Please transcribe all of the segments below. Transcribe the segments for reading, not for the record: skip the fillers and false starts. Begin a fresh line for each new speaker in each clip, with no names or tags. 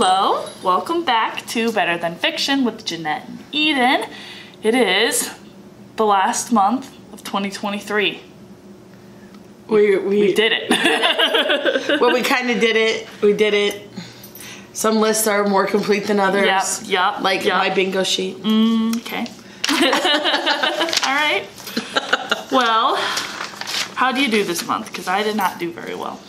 Hello, welcome back to Better Than Fiction with Jeanette and Eden. It is the last month of 2023. We did it.
Well, we kind of did it. We did it. Some lists are more complete than others.
Yep.
Like my bingo sheet.
Okay. All right. Well, how do you do this month? Because I did not do very well.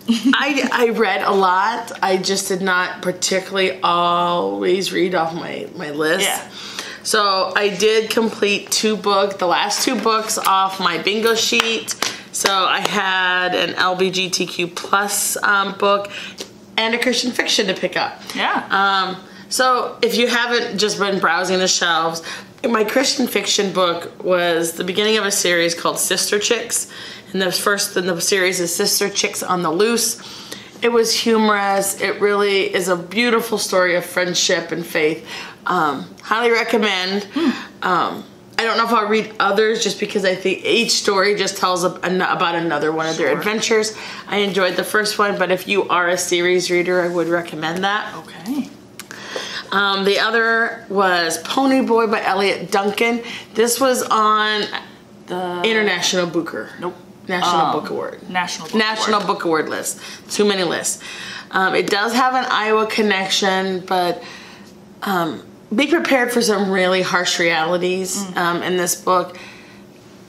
I read a lot. I just did not particularly always read off my list.
Yeah.
So I did complete the last two books off my bingo sheet. So I had an LGBTQ plus book and a Christian fiction to pick up.
Yeah.
So if you haven't just been browsing the shelves, my Christian fiction book was the beginning of a series called Sister Chicks. And the first in the series is Sister Chicks on the Loose. It was humorous. It really is a beautiful story of friendship and faith. Highly recommend. I don't know if I'll read others just because I think each story just tells about another one of their adventures. I enjoyed the first one, but if you are a series reader, I would recommend that.
Okay.
The other was Pony Boy by Elliot Duncan. This was on
The
International Booker.
Nope.
National Book Award.
National
Book Award list. Too many lists. It does have an Iowa connection, but be prepared for some really harsh realities in this book.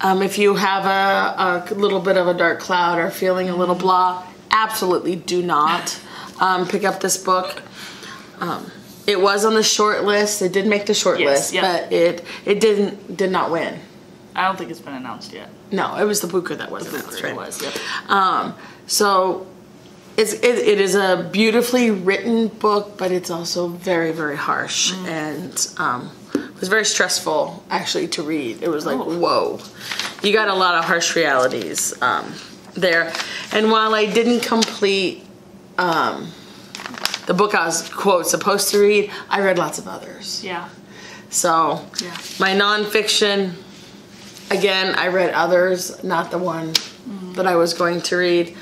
If you have a little bit of a dark cloud or feeling a little blah, absolutely do not pick up this book. It was on the short list. It did make the short list, but it did not win.
I don't think it's been announced yet.
No, it was the Booker that was announced, right?
It was, yep.
So it is a beautifully written book, but it's also very, very harsh and it was very stressful actually to read. It was like, whoa, you got a lot of harsh realities there. And while I didn't complete the book I was, quote, supposed to read, I read lots of others.
Yeah.
So my nonfiction, again, I read others, not the one that I was going to read.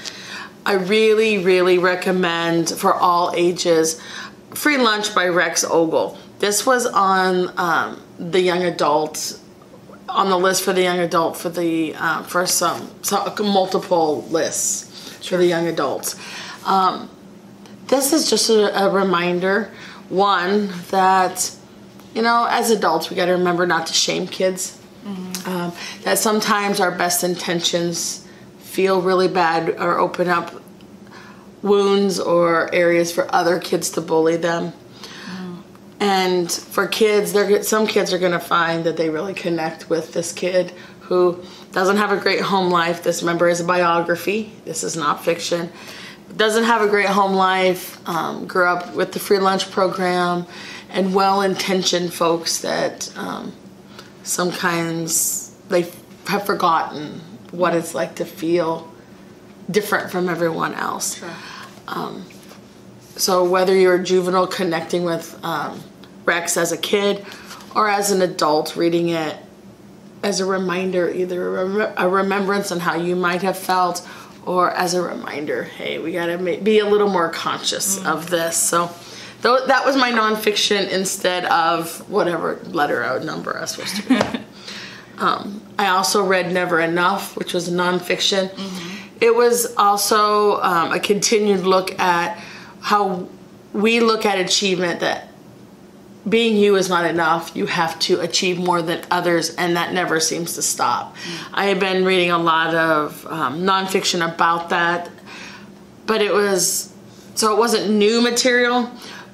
I really, really recommend for all ages Free Lunch by Rex Ogle. This was on the young adult, on the list for the young adult for the for some multiple lists for the young adults. This is just a reminder, one, that, you know, as adults we got to remember not to shame kids. That sometimes our best intentions feel really bad or open up wounds or areas for other kids to bully them. And for kids, some kids are going to find that they really connect with this kid who doesn't have a great home life. This, remember, is a biography. This is not fiction. Doesn't have a great home life, grew up with the free lunch program, and well-intentioned folks that sometimes they have forgotten what it's like to feel different from everyone else.
Sure.
So whether you're a juvenile connecting with Rex as a kid or as an adult reading it as a reminder, either a remembrance on how you might have felt or as a reminder, hey, we gotta be a little more conscious of this. So that was my nonfiction instead of whatever letter or number I was supposed to read. I also read Never Enough, which was a nonfiction. It was also a continued look at how we look at achievement, that being you is not enough. You have to achieve more than others, and that never seems to stop. I have been reading a lot of nonfiction about that, but it wasn't new material,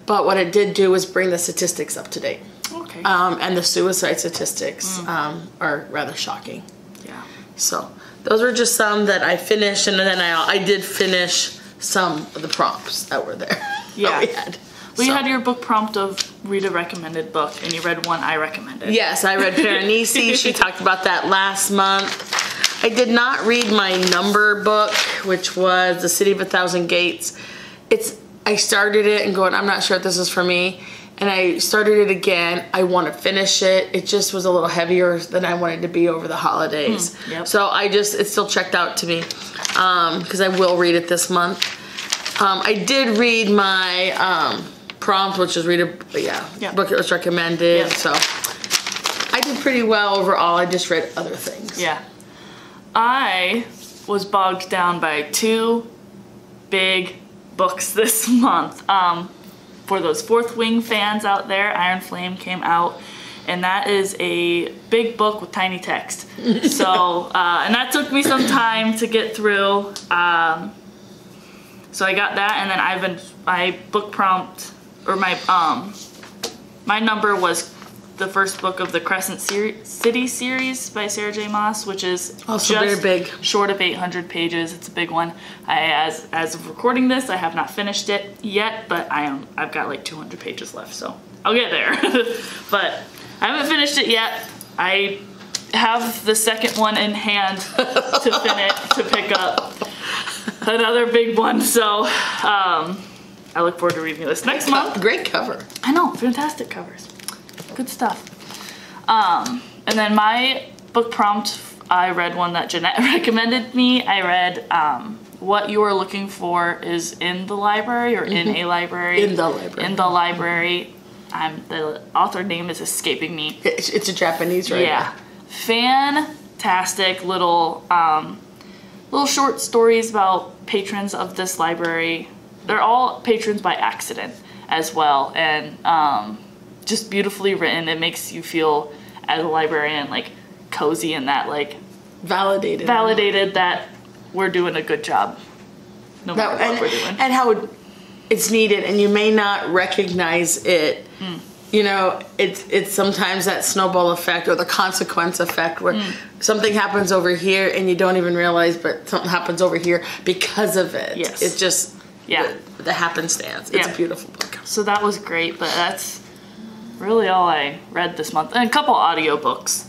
but what it did do was bring the statistics up to date.
Okay.
And the suicide statistics are rather shocking.
Yeah.
So those were just some that I finished, and then I did finish some of the prompts that were there.
Yeah.
That we had.
Well, you had your book prompt of read a recommended book, and you read one I recommended.
Yes, I read Piranesi. She talked about that last month. I did not read my number book, which was The City of a Thousand Gates. I started it and going, I'm not sure if this is for me. And I started it again. I want to finish it. It just was a little heavier than I wanted to be over the holidays.
Yep.
So it's still checked out to me because I will read it this month. I did read my prompt, which is read a book that was recommended.
Yep.
So I did pretty well overall. I just read other things.
Yeah. I was bogged down by 2 big books this month. For those Fourth Wing fans out there, Iron Flame came out, and that is a big book with tiny text. So, and that took me some time to get through. So I got that, and then my book prompt, or my number was the first book of the Crescent City series by Sarah J. Maas, which is
also
just
very big,
short of 800 pages. It's a big one. As of recording this, I have not finished it yet, but I've got like 200 pages left, so I'll get there. But I haven't finished it yet. I have the second one in hand to pick up another big one. So I look forward to reading this next month.
Great cover.
I know, fantastic covers. Good stuff. And then my book prompt, I read one that Jeanette recommended me. I read What You Are Looking For Is in the Library, or in a library.
In the library.
In the library. The author name is escaping me.
It's a Japanese writer.
Yeah. Fantastic little short stories about patrons of this library. They're all patrons by accident as well, and just beautifully written. It makes you feel, as a librarian, like cozy, and that like validated that we're doing a good job no matter what we're doing,
and how it's needed, and you may not recognize it. You know, it's sometimes that snowball effect or the consequence effect where something happens over here and you don't even realize, but something happens over here because of it.
Yes.
It's just the happenstance. It's a beautiful book.
So that was great, but that's really all I read this month. And a couple audiobooks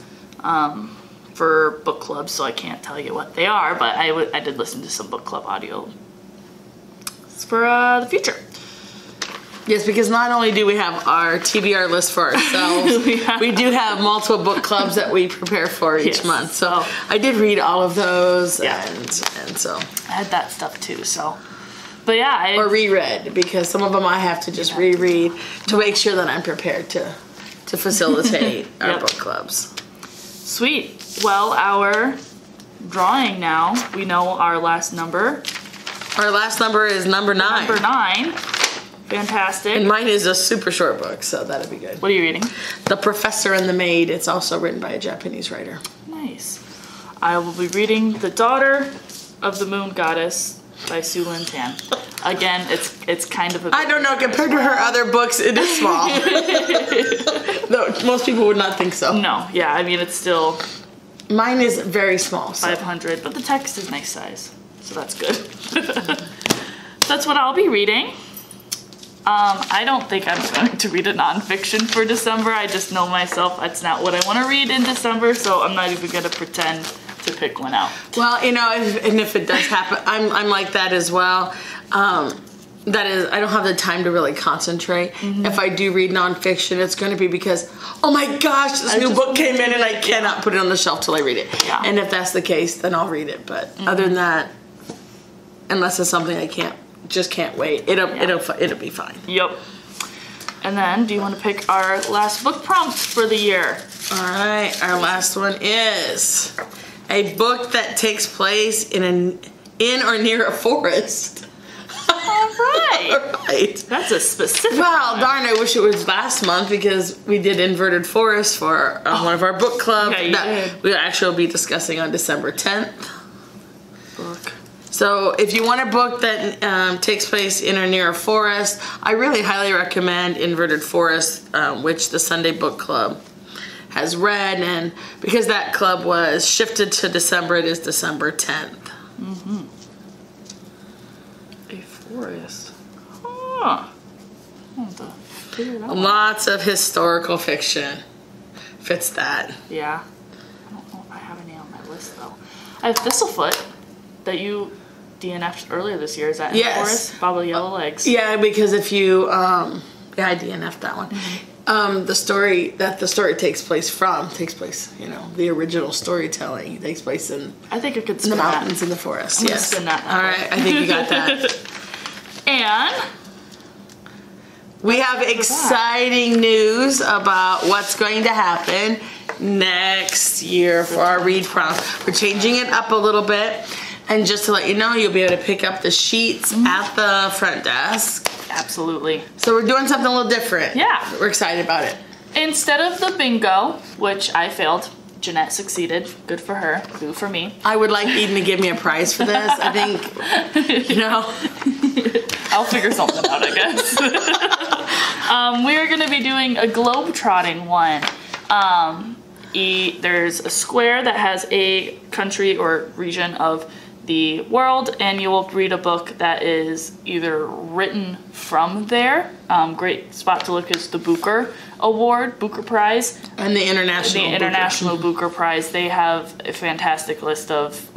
for book clubs, so I can't tell you what they are, but I did listen to some book club audio for the future.
Yes, because not only do we have our TBR list for ourselves, we do have multiple book clubs that we prepare for each month. So I did read all of those, and so
I had that stuff too. So, but yeah,
or reread, because some of them I have to just reread to make sure that I'm prepared to facilitate our book clubs.
Sweet. Well, our drawing now. We know our last number.
Our last number is number 9.
Number 9. Fantastic.
And mine is a super short book, so that'll be good.
What are you reading?
The Professor and the Maid. It's also written by a Japanese writer.
Nice. I will be reading The Daughter of the Moon Goddess by Su Lin Tan. Again, it's kind of a...
I don't know, compared to her other books, it is small. No, most people would not think so.
No, yeah, I mean, it's still...
Mine is very small.
500, but the text is nice size, so that's good. That's what I'll be reading. I don't think I'm going to read a nonfiction for December. I just know myself, that's not what I want to read in December, so I'm not even going to pretend to pick one out.
Well, you know, if it does happen, I'm like that as well. That is, I don't have the time to really concentrate. If I do read nonfiction, it's going to be because, oh my gosh, this new book came in and I cannot put it on the shelf till I read it.
Yeah.
And if that's the case, then I'll read it. But other than that, unless it's something I can't wait, it'll be fine.
Yep. And then, do you want to pick our last book prompt for the year?
All right, our last one is a book that takes place in or near a forest.
All right.
All right.
That's a specific
Well,
one.
darn, I wish it was last month because we did Inverted Forest for one of our book clubs that we actually will be discussing on December 10th.
Book.
So if you want a book that takes place in or near a forest, I really highly recommend Inverted Forest, which the Sunday Book Club has read, and because that club was shifted to December, it is December 10th.
A forest. Huh.
Lots of historical fiction fits that.
Yeah. I don't know if I have any on my list, though. I have Thistlefoot that you DNF'd earlier this year. Is that in the forest? Baba Yellow Legs.
Yeah, because if you, I DNF'd that one. The story that the story takes place, you know, the original storytelling takes place in,
I think I could
in the
spin
mountains
that.
and the forest.
I'm
Yes.
gonna spin that.
All right, I think you got that.
And
We have exciting news about what's going to happen next year for our read prompts. We're changing it up a little bit. And just to let you know, you'll be able to pick up the sheets at the front desk.
Absolutely.
So we're doing something a little different.
Yeah.
We're excited about it.
Instead of the bingo, which I failed, Jeanette succeeded. Good for her. Boo for me.
I would like Eden to give me a prize for this. I think, you know.
I'll figure something out, I guess. We are going to be doing a globe-trotting one. There's a square that has a country or region of the world, and you will read a book that is either written from there. Great spot to look is the Booker Award, Booker Prize.
And the International
Booker Prize. They have a fantastic list of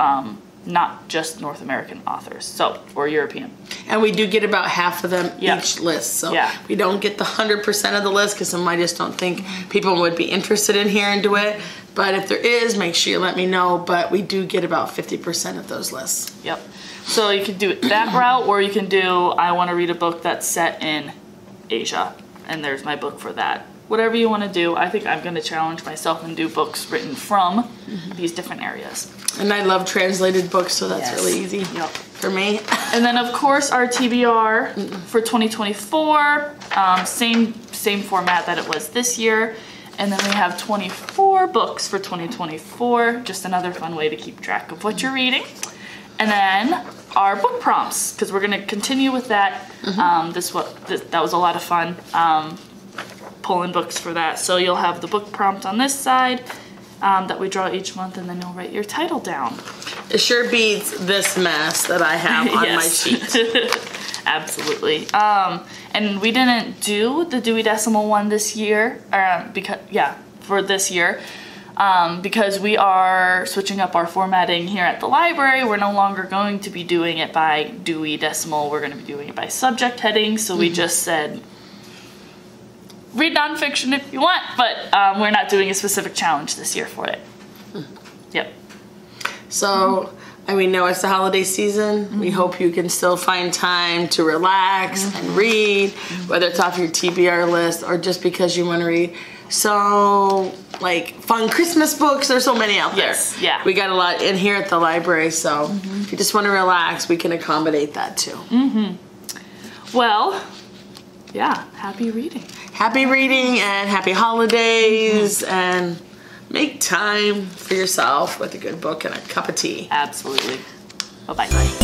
not just North American authors, or European.
And we do get about half of them each list. So we don't get the 100% of the list because some I just don't think people would be interested in hearing to it. But if there is, make sure you let me know. But we do get about 50% of those lists.
Yep. So you can do it that route, or you can do, I want to read a book that's set in Asia, and there's my book for that. Whatever you want to do. I think I'm going to challenge myself and do books written from these different areas.
And I love translated books, so that's really easy for me.
And then, of course, our TBR for 2024, same format that it was this year. And then we have 24 books for 2024, just another fun way to keep track of what you're reading. And then our book prompts, because we're going to continue with that. That was a lot of fun, pulling books for that. So you'll have the book prompt on this side that we draw each month, and then you'll write your title down.
It sure beats this mess that I have on my sheet.
Absolutely. And we didn't do the Dewey Decimal one this year, for this year, because we are switching up our formatting here at the library. We're no longer going to be doing it by Dewey Decimal. We're going to be doing it by subject heading. So we just said, read nonfiction if you want, but we're not doing a specific challenge this year for it. Yep.
So, and we know it's the holiday season. We hope you can still find time to relax and read, whether it's off your TBR list or just because you want to read. So, like, fun Christmas books, there's so many out there.
Yes, yeah.
We got a lot in here at the library, so if you just want to relax, we can accommodate that too.
Well, yeah, happy reading.
Happy reading and happy holidays, and make time for yourself with a good book and a cup of tea.
Absolutely. Bye-bye.